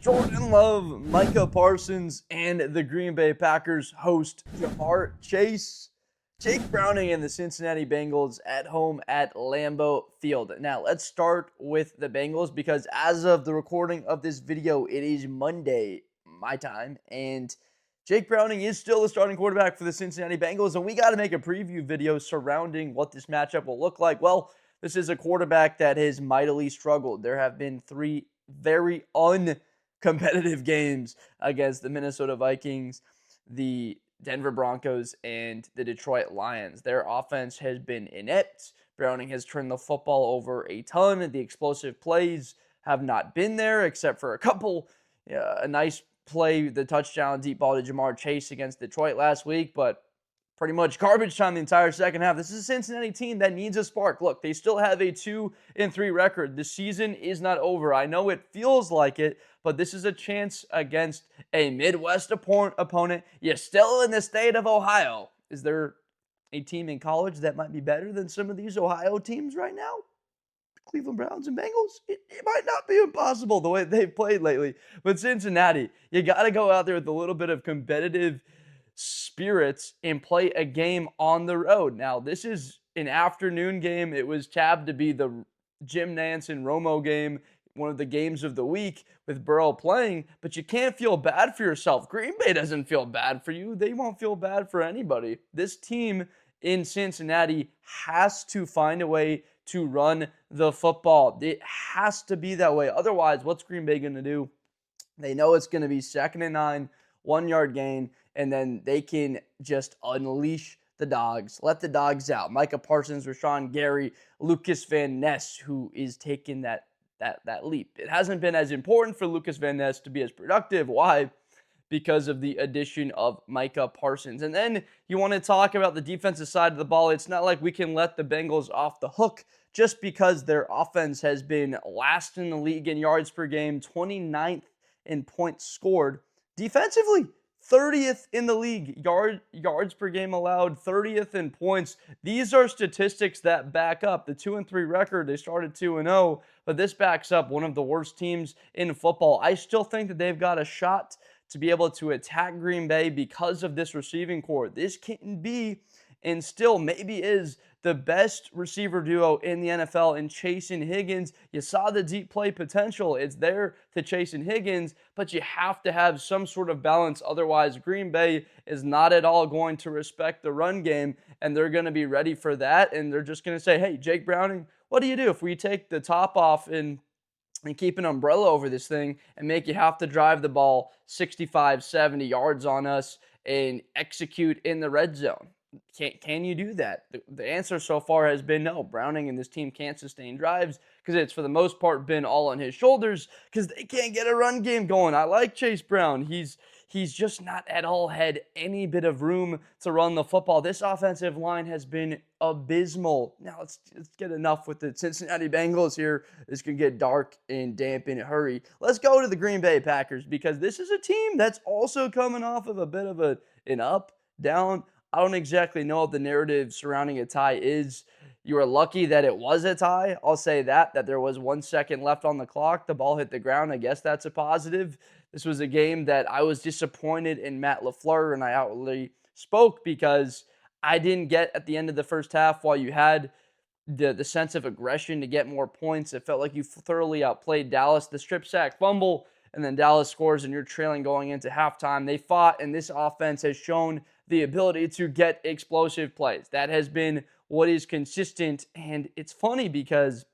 Jordan Love, Micah Parsons, and the Green Bay Packers host Ja'Marr Chase, Jake Browning, and the Cincinnati Bengals at home at Lambeau Field. Now, let's start with the Bengals because as of the recording of this video, it is Monday, my time, and Jake Browning is still the starting quarterback for the Cincinnati Bengals, and we got to make a preview video surrounding what this matchup will look like. Well, this is a quarterback that has mightily struggled. There have been three very competitive games against the Minnesota Vikings, the Denver Broncos, and the Detroit Lions. Their offense has been inept. Browning has turned the football over a ton. The explosive plays have not been there except for a couple. A nice play, the touchdown deep ball to Ja'Marr Chase against Detroit last week, but pretty much garbage time the entire second half. This is a Cincinnati team that needs a spark. Look, they still have a 2-3 record. The season is not over. I know it feels like it, but this is a chance against a Midwest opponent. You're still in the state of Ohio. Is there a team in college that might be better than some of these Ohio teams right now? Cleveland Browns and Bengals, it might not be impossible the way they've played lately. But Cincinnati, you got to go out there with a little bit of competitive spirits and play a game on the road. Now, this is an afternoon game. It was tabbed to be the Jim Nantz and Romo game, one of the games of the week with Burrow playing, but you can't feel bad for yourself. Green Bay doesn't feel bad for you. They won't feel bad for anybody. This team in Cincinnati has to find a way to run the football. It has to be that way. Otherwise, what's Green Bay going to do? They know it's going to be 2nd and 9, 1-yard gain, and then they can just unleash the dogs. Let the dogs out. Micah Parsons, Rashawn Gary, Lucas Van Ness, who is taking that leap. It hasn't been as important for Lucas Van Ness to be as productive. Why? Because of the addition of Micah Parsons. And then you want to talk about the defensive side of the ball. It's not like we can let the Bengals off the hook just because their offense has been last in the league in yards per game, 29th in points scored. Defensively, 30th in the league, yards per game allowed, 30th in points. These are statistics that back up the 2-3 record. They started 2-0, but this backs up one of the worst teams in football. I still think that they've got a shot to be able to attack Green Bay because of this receiving core. This can be, and still maybe is, the best receiver duo in the NFL in Chase and Higgens. You saw the deep play potential. It's there to Chase and Higgens, but you have to have some sort of balance. Otherwise, Green Bay is not at all going to respect the run game, and they're going to be ready for that, and they're just going to say, hey, Jake Browning, what do you do if we take the top off and keep an umbrella over this thing and make you have to drive the ball 65, 70 yards on us and execute in the red zone? Can you do that? The answer so far has been no. Browning and this team can't sustain drives because it's for the most part been all on his shoulders because they can't get a run game going. I like Chase Brown. He's just not at all had any bit of room to run the football. This offensive line has been abysmal. Now let's get enough with the Cincinnati Bengals here. This can get dark and damp in a hurry. Let's go to the Green Bay Packers because this is a team that's also coming off of a bit of an up, down. I don't exactly know what the narrative surrounding a tie is. You were lucky that it was a tie. I'll say that there was 1 second left on the clock. The ball hit the ground. I guess that's a positive. This was a game that I was disappointed in Matt LaFleur, and I outwardly spoke because I didn't get at the end of the first half while you had the sense of aggression to get more points. It felt like you thoroughly outplayed Dallas. The strip sack fumble, and then Dallas scores, and you're trailing going into halftime. They fought, and this offense has shown the ability to get explosive plays. That has been what is consistent, and it's funny because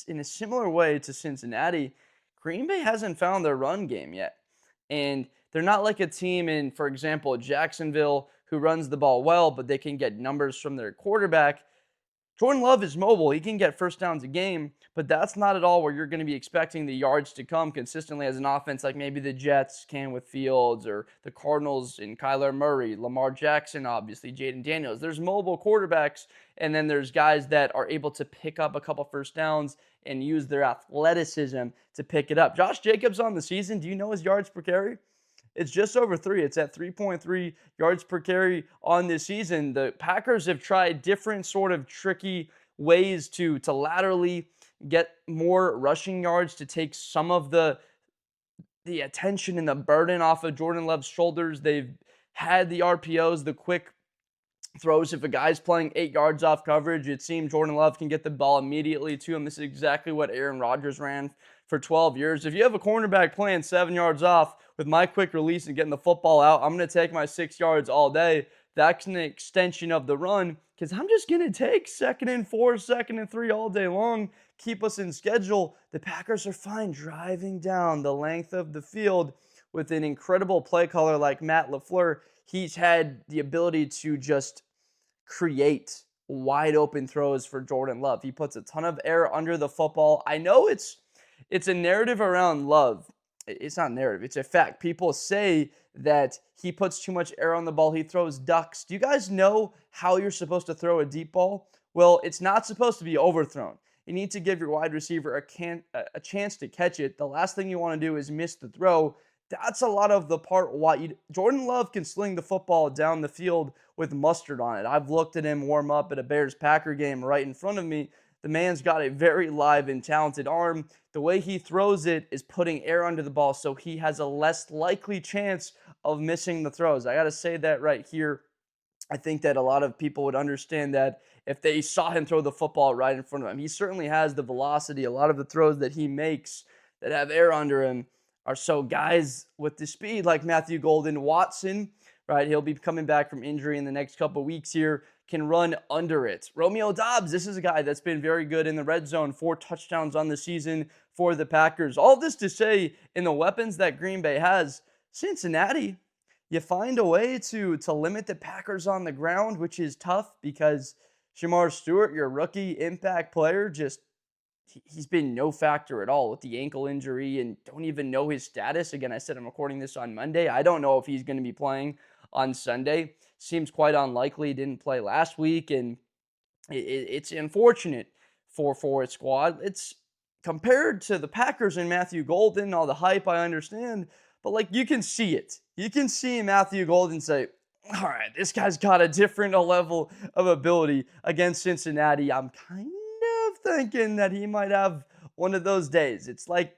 in a similar way to Cincinnati, Green Bay hasn't found their run game yet. And they're not like a team in, for example, Jacksonville who runs the ball well, but they can get numbers from their quarterback. Jordan Love is mobile. He can get first downs a game, but that's not at all where you're going to be expecting the yards to come consistently as an offense like maybe the Jets can with Fields or the Cardinals and Kyler Murray, Lamar Jackson, obviously, Jaden Daniels. There's mobile quarterbacks, and then there's guys that are able to pick up a couple first downs and use their athleticism to pick it up. Josh Jacobs on the season, do you know his yards per carry? It's just over 3. It's at 3.3 yards per carry on this season. The Packers have tried different sort of tricky ways to laterally get more rushing yards, to take some of the the attention and the burden off of Jordan Love's shoulders. They've had the RPOs, the quick throws. If a guy's playing 8 yards off coverage, it seems Jordan Love can get the ball immediately to him. This is exactly what Aaron Rodgers ran for 12 years. If you have a cornerback playing 7 yards off with my quick release and getting the football out, I'm going to take my 6 yards all day. That's an extension of the run because I'm just going to take 2nd and 4, 2nd and 3 all day long, keep us in schedule. The Packers are fine driving down the length of the field with an incredible play caller like Matt LaFleur. He's had the ability to just create wide open throws for Jordan Love. He puts a ton of air under the football. I know it's a narrative around Love. It's not a narrative, it's a fact. People say that he puts too much air on the ball. He throws ducks. Do you guys know how you're supposed to throw a deep ball? Well, it's not supposed to be overthrown. You need to give your wide receiver a chance to catch it. The last thing you want to do is miss the throw. That's a lot of the part why Jordan Love can sling the football down the field with mustard on it. I've looked at him warm up at a Bears-Packer game right in front of me. The man's got a very live and talented arm. The way he throws it is putting air under the ball, so he has a less likely chance of missing the throws. I got to say that right here. I think that a lot of people would understand that if they saw him throw the football right in front of him. He certainly has the velocity. A lot of the throws that he makes that have air under him are so guys with the speed like Matthew Golden, Watson, right? He'll be coming back from injury in the next couple of weeks here, can run under it. Romeo Doubs, this is a guy that's been very good in the red zone, 4 touchdowns on the season for the Packers. All this to say, in the weapons that Green Bay has, Cincinnati, you find a way to limit the Packers on the ground, which is tough because Shamar Stewart, your rookie impact player, he's been no factor at all with the ankle injury and don't even know his status. Again, I said I'm recording this on Monday. I don't know if he's going to be playing on Sunday. Seems quite unlikely. He didn't play last week, and it's unfortunate for its squad. It's compared to the Packers and Matthew Golden, all the hype I understand, but like you can see it. You can see Matthew Golden say, all right, this guy's got a different level of ability against Cincinnati. I'm kind of thinking that he might have one of those days. It's like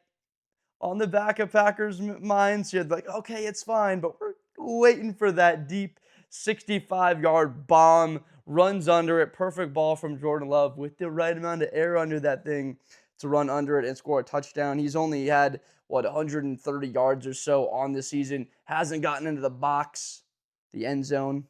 on the back of Packers' minds, you're like, okay, it's fine, but we're waiting for that deep 65-yard bomb, runs under it, perfect ball from Jordan Love with the right amount of air under that thing to run under it and score a touchdown. He's only had, 130 yards or so on the season, hasn't gotten into the box, the end zone.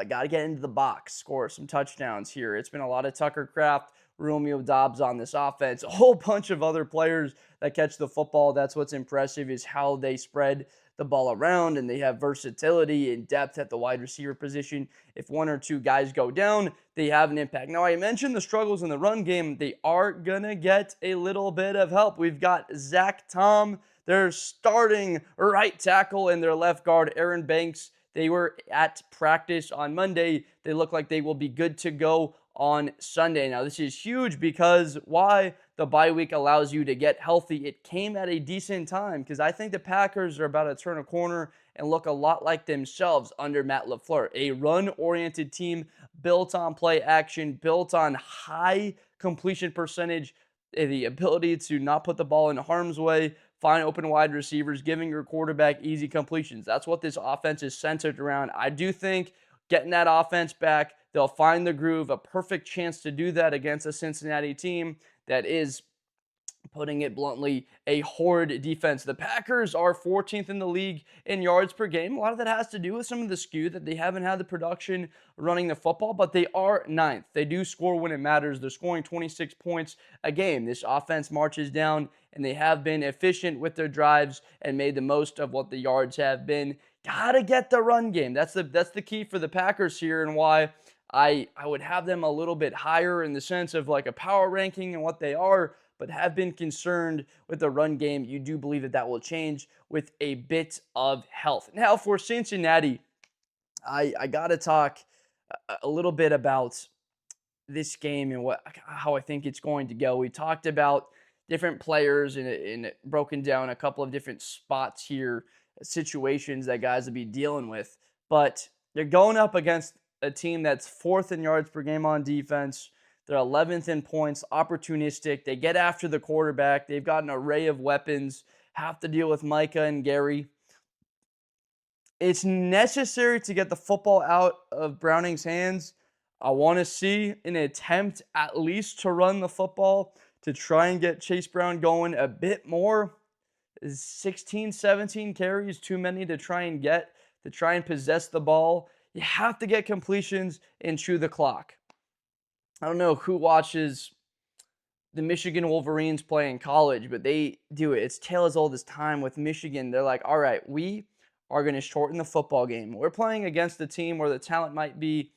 Got to get into the box, score some touchdowns here. It's been a lot of Tucker Kraft, Romeo Doubs on this offense, a whole bunch of other players that catch the football. That's what's impressive is how they spread the ball around, and they have versatility and depth at the wide receiver position. If 1 or 2 guys go down, they have an impact. Now, I mentioned the struggles in the run game. They are going to get a little bit of help. We've got Zach Tom, their starting right tackle, and their left guard, Aaron Banks. They were at practice on Monday. They look like they will be good to go on Sunday. Now, this is huge because why? The bye week allows you to get healthy. It came at a decent time because I think the Packers are about to turn a corner and look a lot like themselves under Matt LaFleur. A run-oriented team built on play action, built on high completion percentage, the ability to not put the ball in harm's way, find open wide receivers, giving your quarterback easy completions. That's what this offense is centered around. I do think getting that offense back, they'll find the groove, a perfect chance to do that against a Cincinnati team that is, putting it bluntly, a horrid defense. The Packers are 14th in the league in yards per game. A lot of that has to do with some of the skew that they haven't had the production running the football, but they are 9th. They do score when it matters. They're scoring 26 points a game. This offense marches down, and they have been efficient with their drives and made the most of what the yards have been. Gotta get the run game. That's the key for the Packers here, and why I would have them a little bit higher in the sense of like a power ranking and what they are, but have been concerned with the run game. You do believe that will change with a bit of health. Now for Cincinnati, I got to talk a little bit about this game and how I think it's going to go. We talked about different players and broken down a couple of different spots here, situations that guys will be dealing with, but they're going up against a team that's 4th in yards per game on defense. They're 11th in points, opportunistic. They get after the quarterback. They've got an array of weapons. have to deal with Micah and Gary. It's necessary to get the football out of Browning's hands. I want to see an attempt at least to run the football to try and get Chase Brown going a bit more. 16, 17 carries too many to try and possess the ball. You have to get completions and chew the clock. I don't know who watches the Michigan Wolverines play in college, but they do it. It's tale as old as time with Michigan. They're like, all right, we are going to shorten the football game. We're playing against a team where the talent might be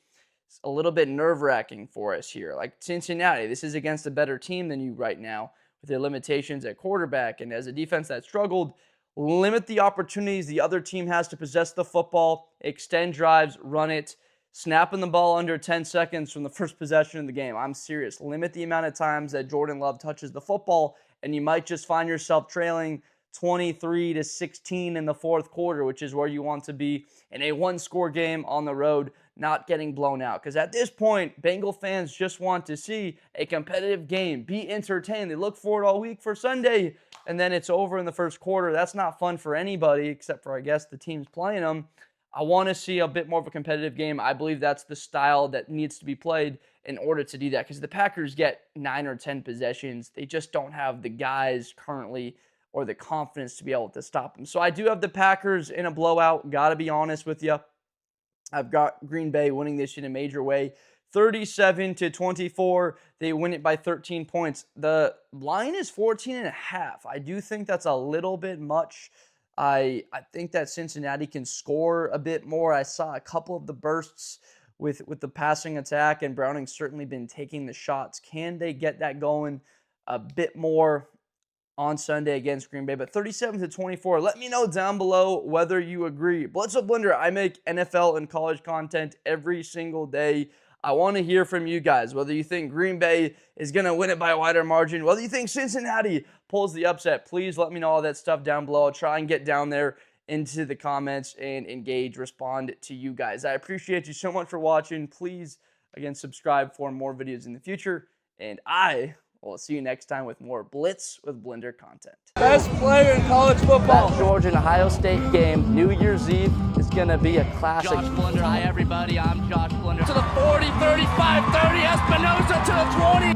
a little bit nerve-wracking for us here. Like Cincinnati, this is against a better team than you right now with their limitations at quarterback. And as a defense that struggled, limit the opportunities the other team has to possess the football, extend drives, run it, snapping the ball under 10 seconds from the first possession of the game. I'm serious. Limit the amount of times that Jordan Love touches the football, and you might just find yourself trailing 23-16 in the fourth quarter, which is where you want to be in a one-score game on the road, not getting blown out. Because at this point, Bengal fans just want to see a competitive game, be entertained. They look forward all week for Sunday, and then it's over in the first quarter. That's not fun for anybody, except for, I guess, the teams playing them. I want to see a bit more of a competitive game. I believe that's the style that needs to be played in order to do that, because the Packers get 9 or 10 possessions. They just don't have the guys currently or the confidence to be able to stop them. So I do have the Packers in a blowout. Got to be honest with you. I've got Green Bay winning this in a major way. 37-24. They win it by 13 points. The line is 14.5. I do think that's a little bit much. I think that Cincinnati can score a bit more. I saw a couple of the bursts with the passing attack, and Browning's certainly been taking the shots. Can they get that going a bit more on Sunday against Green Bay? But 37-24. Let me know down below whether you agree. Blitz Up Blender, I make NFL and college content every single day. I want to hear from you guys, whether you think Green Bay is going to win it by a wider margin, whether you think Cincinnati pulls the upset. Please let me know all that stuff down below. I'll try and get down there into the comments and engage, respond to you guys. I appreciate you so much for watching. Please, again, subscribe for more videos in the future. And I will see you next time with more Blitz with Blender content. Best player in college football. That Georgia and Ohio State game, New Year's Eve, is going to be a classic. Josh Blender, hi everybody, I'm Josh Blender. To the 40, 35, 30, Espinosa to the 20.